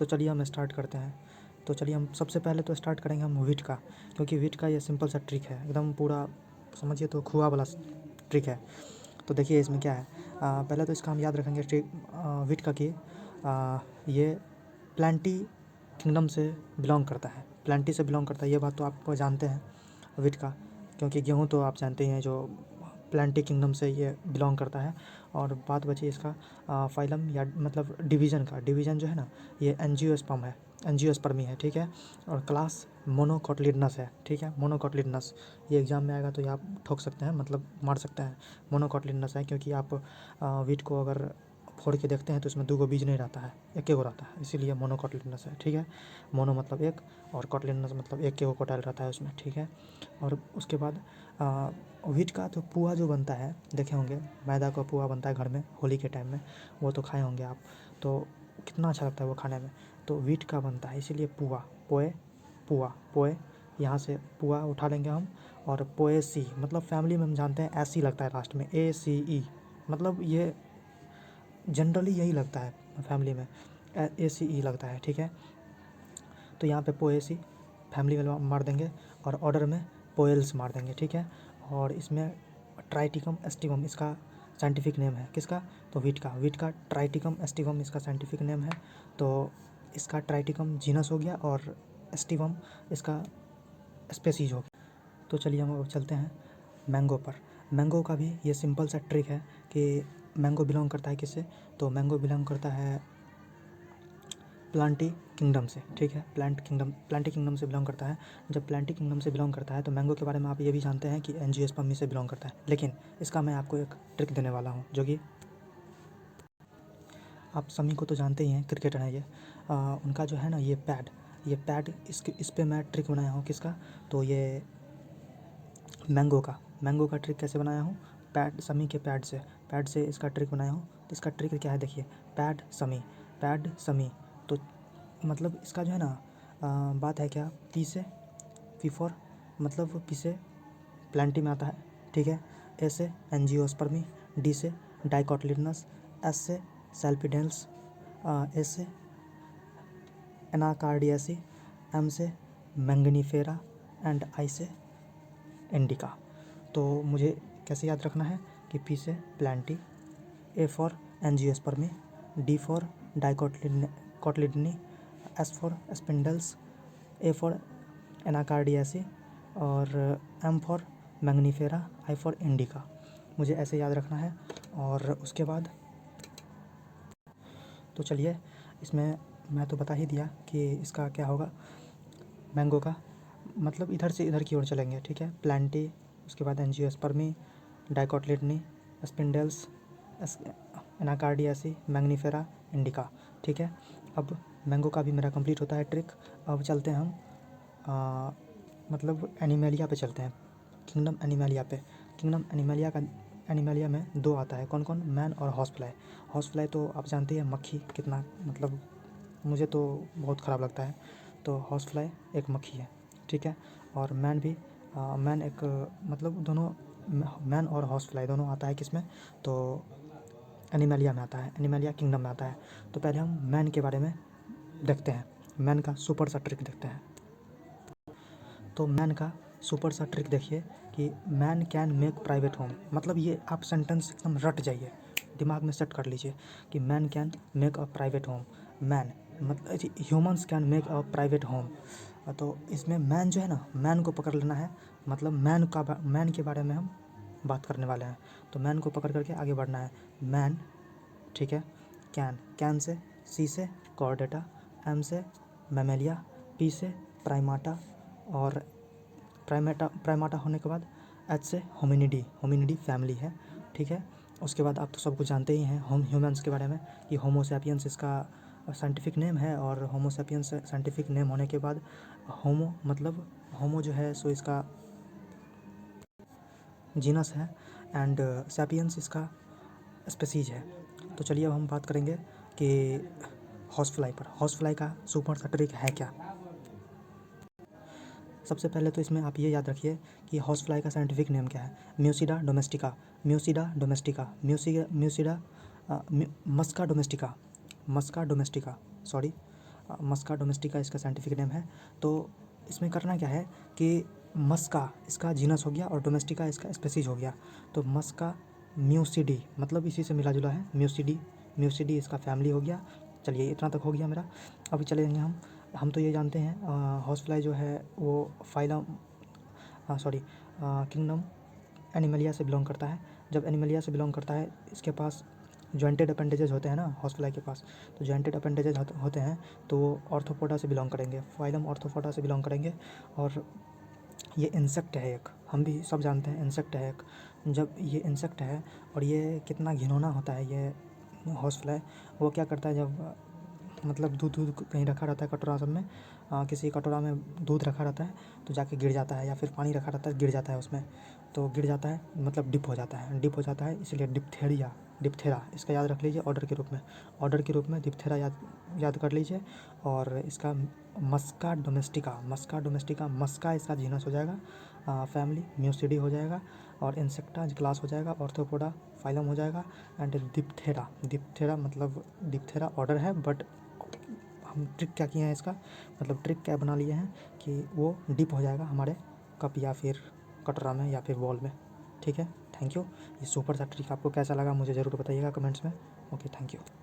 तो चलिए हम स्टार्ट करते हैं। तो चलिए हम सबसे पहले तो स्टार्ट करेंगे हम वीट का, क्योंकि वीट का ये सिंपल सा ट्रिक है, एकदम पूरा समझिए तो खुआ वाला ट्रिक है। तो देखिए इसमें क्या है, पहले तो इसका हम याद रखेंगे ट्रिक वीट का कि ये प्लांटी किंगडम से बिलोंग करता है, प्लांटी से बिलोंग करता है, ये बात तो आप जानते हैं वीट का, क्योंकि गेहूँ तो आप जानते ही हैं जो प्लांटी किंगडम से ये बिलोंग करता है। और बात बची इसका फाइलम या मतलब डिवीज़न का, डिवीज़न जो है ना ये एंजियोस्पर्म है, एंजियोस्पर्मी है, ठीक है। और क्लास मोनोकोटिलिडनस है, ठीक है, मोनोकोटिलिडनस। ये एग्जाम में आएगा तो ये आप ठोक सकते हैं, मतलब मार सकते हैं। मोनोकोटिलिडनस है क्योंकि आप वीट को अगर फोड़ के देखते हैं तो इसमें 2 गो बीज नहीं रहता है, एक ही गो रहता है, इसीलिए मोनोकोटिलिडनस है, ठीक है। मोनो मतलब एक और कोटिलिडनस मतलब एक के गो कोटाइल रहता है उसमें, ठीक है। और उसके बाद वीट का तो पुआ जो बनता है, देखे होंगे मैदा का पुआ बनता है घर में होली के टाइम में, वो तो खाए होंगे आप, तो कितना अच्छा लगता है वो खाने में। तो वीट का बनता है इसीलिए पुआ, पोए, पुआ, पोए, यहाँ से पुआ उठा लेंगे हम। और पोएसी मतलब फैमिली में हम जानते हैं ऐसी लगता है लास्ट में, ACE, मतलब ये जनरली यही लगता है फैमिली में, ACE लगता है, ठीक है। तो यहाँ पे पोएसी फैमिली में मार देंगे और ऑर्डर में पोएल्स मार देंगे, ठीक है। और इसमें ट्राइटिकम एस्टिवम इसका साइंटिफिक नेम है, किसका, तो वीट का, वीट का ट्राइटिकम एस्टिवम इसका साइंटिफिक नेम है। तो इसका ट्राइटिकम जीनस हो गया और एस्टिवम इसका स्पेसीज हो गया। तो चलिए हम अब चलते हैं मैंगो पर। मैंगो का भी ये सिंपल सा ट्रिक है कि मैंगो बिलोंग करता है किससे, तो मैंगो बिलोंग करता है प्लांटी किंगडम से, ठीक है। प्लांटी किंगडम से बिलोंग करता है। जब प्लांटी किंगडम से बिलोंग करता है तो मैंगो के बारे में आप ये भी जानते हैं कि एंजियोस्पर्मी से बिलोंग करता है, लेकिन इसका मैं आपको एक ट्रिक देने वाला हूँ जो कि आप समी को तो जानते ही हैं, क्रिकेटर हैं ये। उनका जो है ना ये पैड इस पे मैं ट्रिक बनाया हूँ, किसका, तो ये मैंगो का ट्रिक कैसे बनाया हूँ, समी के पैड से इसका ट्रिक बनाया हूँ। तो इसका ट्रिक क्या है देखिए, पैड समी। तो मतलब इसका जो है ना बात है क्या, पी फॉर मतलब पी से प्लांटी में आता है, ठीक है। ए से एंजियोस्पर्मी, डी से डाइकोटिलिडनस, एस से सैल्पिडेंस, ए से एनाकार्डियासी, एम से मैंगनीफेरा एंड आई से इंडिका। तो मुझे कैसे याद रखना है कि पी से plantae, A for angiospermae, D for dicotyledonae, S for sapindales, A for anacardiaceae और M for mangifera, I for indica. मुझे ऐसे याद रखना है। और उसके बाद तो चलिए इसमें मैं तो बता ही दिया कि इसका क्या होगा, मैंगो का मतलब इधर से इधर की ओर चलेंगे, ठीक है। प्लांटी, उसके बाद angiospermae, dicotyledonae, sapindales, anacardiaceae, mangifera, indica, ठीक है। अब मैंगो का भी मेरा कंप्लीट होता है ट्रिक। अब चलते हैं हम मतलब एनिमेलिया पे चलते हैं, किंगडम एनिमेलिया पे। किंगडम एनिमेलिया में 2 आता है, कौन कौन, मैन और हॉर्स फ्लाई। हॉर्स फ्लाई तो आप जानते हैं मक्खी, कितना मतलब मुझे तो बहुत ख़राब लगता है। तो हॉर्स फ्लाई एक मक्खी है, ठीक है। और मैन भी मैन एक मतलब दोनों, मैन और हॉर्स फ्लाई दोनों आता है किसमें, तो एनिमेलिया में आता है, एनिमेलिया किंगडम में आता है। तो पहले हम मैन के बारे में देखते हैं, मैन का सुपर सा ट्रिक देखते हैं। तो मैन का सुपर सा ट्रिक देखिए कि man can make private home, मतलब ये आप सेंटेंस एकदम रट जाइए, दिमाग में सेट कर लीजिए कि man can make a private home. Man मतलब humans can make a private home. तो इसमें मैन जो है ना, मैन को पकड़ लेना है, मतलब मैन के बारे में हम बात करने वाले हैं। तो मैन को पकड़ करके आगे बढ़ना है। मैन, ठीक है। कैन से, सी से कॉर्डेटा, एम से मैमेलिया, पी से प्राइमाटा और प्राइमाटा होने के बाद एच से होमिनिडी फैमिली है, ठीक है। उसके बाद आप तो सब कुछ जानते ही हैं ह्यूमंस के बारे में कि होमो सैपियंस इसका साइंटिफिक नेम है। और होमो सैपियंस साइंटिफिक नेम होने के बाद होमो मतलब होमो जो है सो इसका जीनस है एंड सैपियंस इसका स्पेसीज है। तो चलिए अब हम बात करेंगे कि हॉर्स फ्लाई पर। हॉर्स फ्लाई का सुपर सा ट्रिक है क्या, सबसे पहले तो इसमें आप ये याद रखिए कि हॉर्स फ्लाई का साइंटिफिक नेम क्या है, म्यूसिडा डोमेस्टिका, मस्का डोमेस्टिका, सॉरी, मस्का डोमेस्टिका इसका साइंटिफिक नेम है। तो इसमें करना क्या है कि मस्का इसका जीनस हो गया और डोमेस्टिका इसका स्पेसीज हो गया। तो मस्का म्यूसिडी मतलब इसी से मिला जुला है, म्यूसिडी इसका फैमिली हो गया। चलिए इतना तक हो गया मेरा। अभी चलेंगे हम तो ये जानते हैं हाउस फ्लाई जो है वो फाइलम सॉरी किंगडम एनिमलिया से बिलोंग करता है। जब एनिमलिया से बिलोंग करता है इसके पास जॉइंटेड अपेंडेजेस होते हैं ना हाउस फ्लाई के पास। तो जॉइंटेड अपेंडेजेस होते हैं तो वो ऑर्थोपोडा से बिलोंग करेंगे, फाइलम ऑर्थोपोडा से बिलोंग करेंगे। और ये इंसेक्ट है एक, हम भी सब जानते हैं इंसेक्ट है एक। जब ये इंसेक्ट है और ये कितना घिनौना होता है ये हाउस फ्लाई। वो क्या करता है जब मतलब दूध कहीं रखा रहता है कटोरा सब में, किसी कटोरा में दूध रखा रहता है तो जाके गिर जाता है, या फिर पानी रखा रहता है गिर जाता है उसमें, तो गिर जाता है मतलब डिप हो जाता है इसलिए डिप्थेरा इसका याद रख लीजिए ऑर्डर के रूप में डिप्थेरा याद कर लीजिए। और इसका मस्का डोमेस्टिका मस्का इसका जीनस हो जाएगा, फैमिली म्यूसिडी हो जाएगा, और इंसेक्टा क्लास हो जाएगा, ऑर्थोपोडा फाइलम हो जाएगा, एंड डिप्थेरा मतलब डिप्थेरा ऑर्डर है। बट हम ट्रिक क्या किए हैं इसका, मतलब ट्रिक क्या बना लिए हैं कि वो डिप हो जाएगा हमारे कप या फिर कटोरा में या फिर बॉल में। ठीक है, थैंक यू। ये सुपर सा ट्रिक आपको कैसा लगा मुझे ज़रूर बताइएगा कमेंट्स में। Okay, thank you.